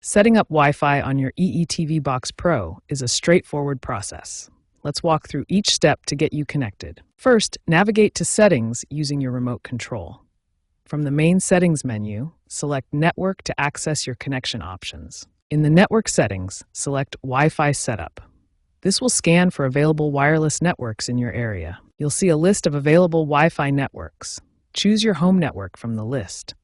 Setting up Wi-Fi on your EETV Box Pro is a straightforward process. Let's walk through each step to get you connected. First, navigate to Settings using your remote control. From the main Settings menu, select Network to access your connection options. In the Network settings, select Wi-Fi Setup. This will scan for available wireless networks in your area. You'll see a list of available Wi-Fi networks. Choose your home network from the list.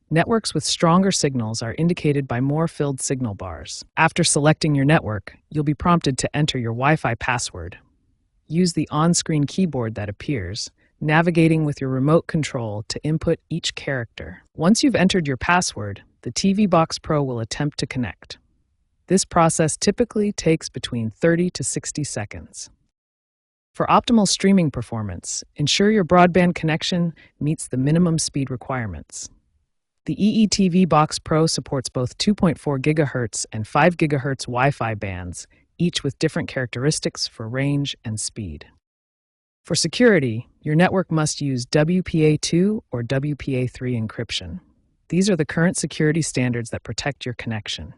Networks with stronger signals are indicated by more filled signal bars. After selecting your network, you'll be prompted to enter your Wi-Fi password. Use the on-screen keyboard that appears, navigating with your remote control to input each character. Once you've entered your password, the TV Box Pro will attempt to connect. This process typically takes between 30 to 60 seconds. For optimal streaming performance, ensure your broadband connection meets the minimum speed requirements. The EETV Box Pro supports both 2.4 GHz and 5 GHz Wi-Fi bands, each with different characteristics for range and speed. For security, your network must use WPA2 or WPA3 encryption. These are the current security standards that protect your connection.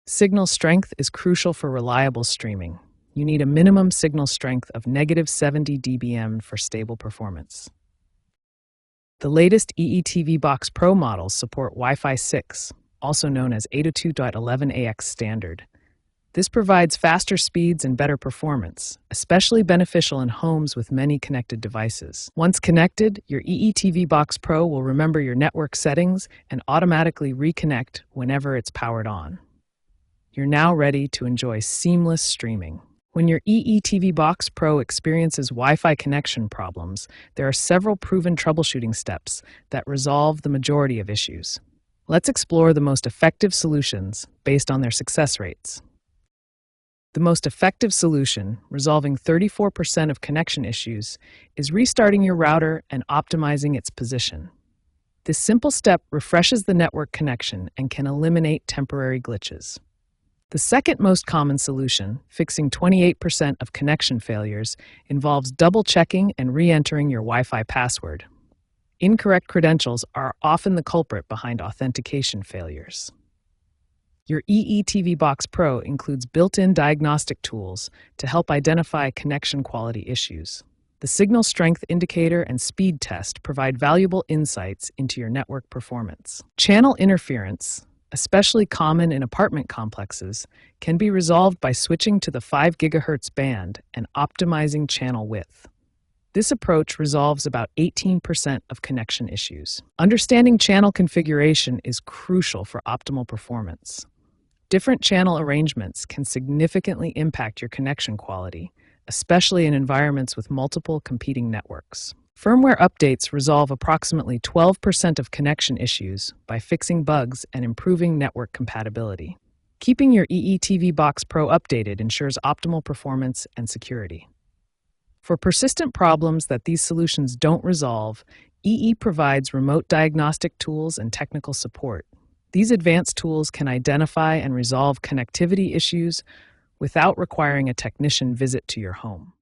Signal strength is crucial for reliable streaming. You need a minimum signal strength of -70 dBm for stable performance. The latest EETV Box Pro models support Wi-Fi 6, also known as 802.11ax standard. This provides faster speeds and better performance, especially beneficial in homes with many connected devices. Once connected, your EETV Box Pro will remember your network settings and automatically reconnect whenever it's powered on. You're now ready to enjoy seamless streaming. When your EETV Box Pro experiences Wi-Fi connection problems, there are several proven troubleshooting steps that resolve the majority of issues. Let's explore the most effective solutions based on their success rates. The most effective solution, resolving 34% of connection issues, is restarting your router and optimizing its position. This simple step refreshes the network connection and can eliminate temporary glitches. The second most common solution, fixing 28% of connection failures, involves double-checking and re-entering your Wi-Fi password. Incorrect credentials are often the culprit behind authentication failures. Your EETV Box Pro includes built-in diagnostic tools to help identify connection quality issues. The signal strength indicator and speed test provide valuable insights into your network performance. Channel interference, especially common in apartment complexes, can be resolved by switching to the 5 GHz band and optimizing channel width. This approach resolves about 18% of connection issues. Understanding channel configuration is crucial for optimal performance. Different channel arrangements can significantly impact your connection quality, especially in environments with multiple competing networks. Firmware updates resolve approximately 12% of connection issues by fixing bugs and improving network compatibility. Keeping your EETV Box Pro updated ensures optimal performance and security. For persistent problems that these solutions don't resolve, EE provides remote diagnostic tools and technical support. These advanced tools can identify and resolve connectivity issues without requiring a technician visit to your home.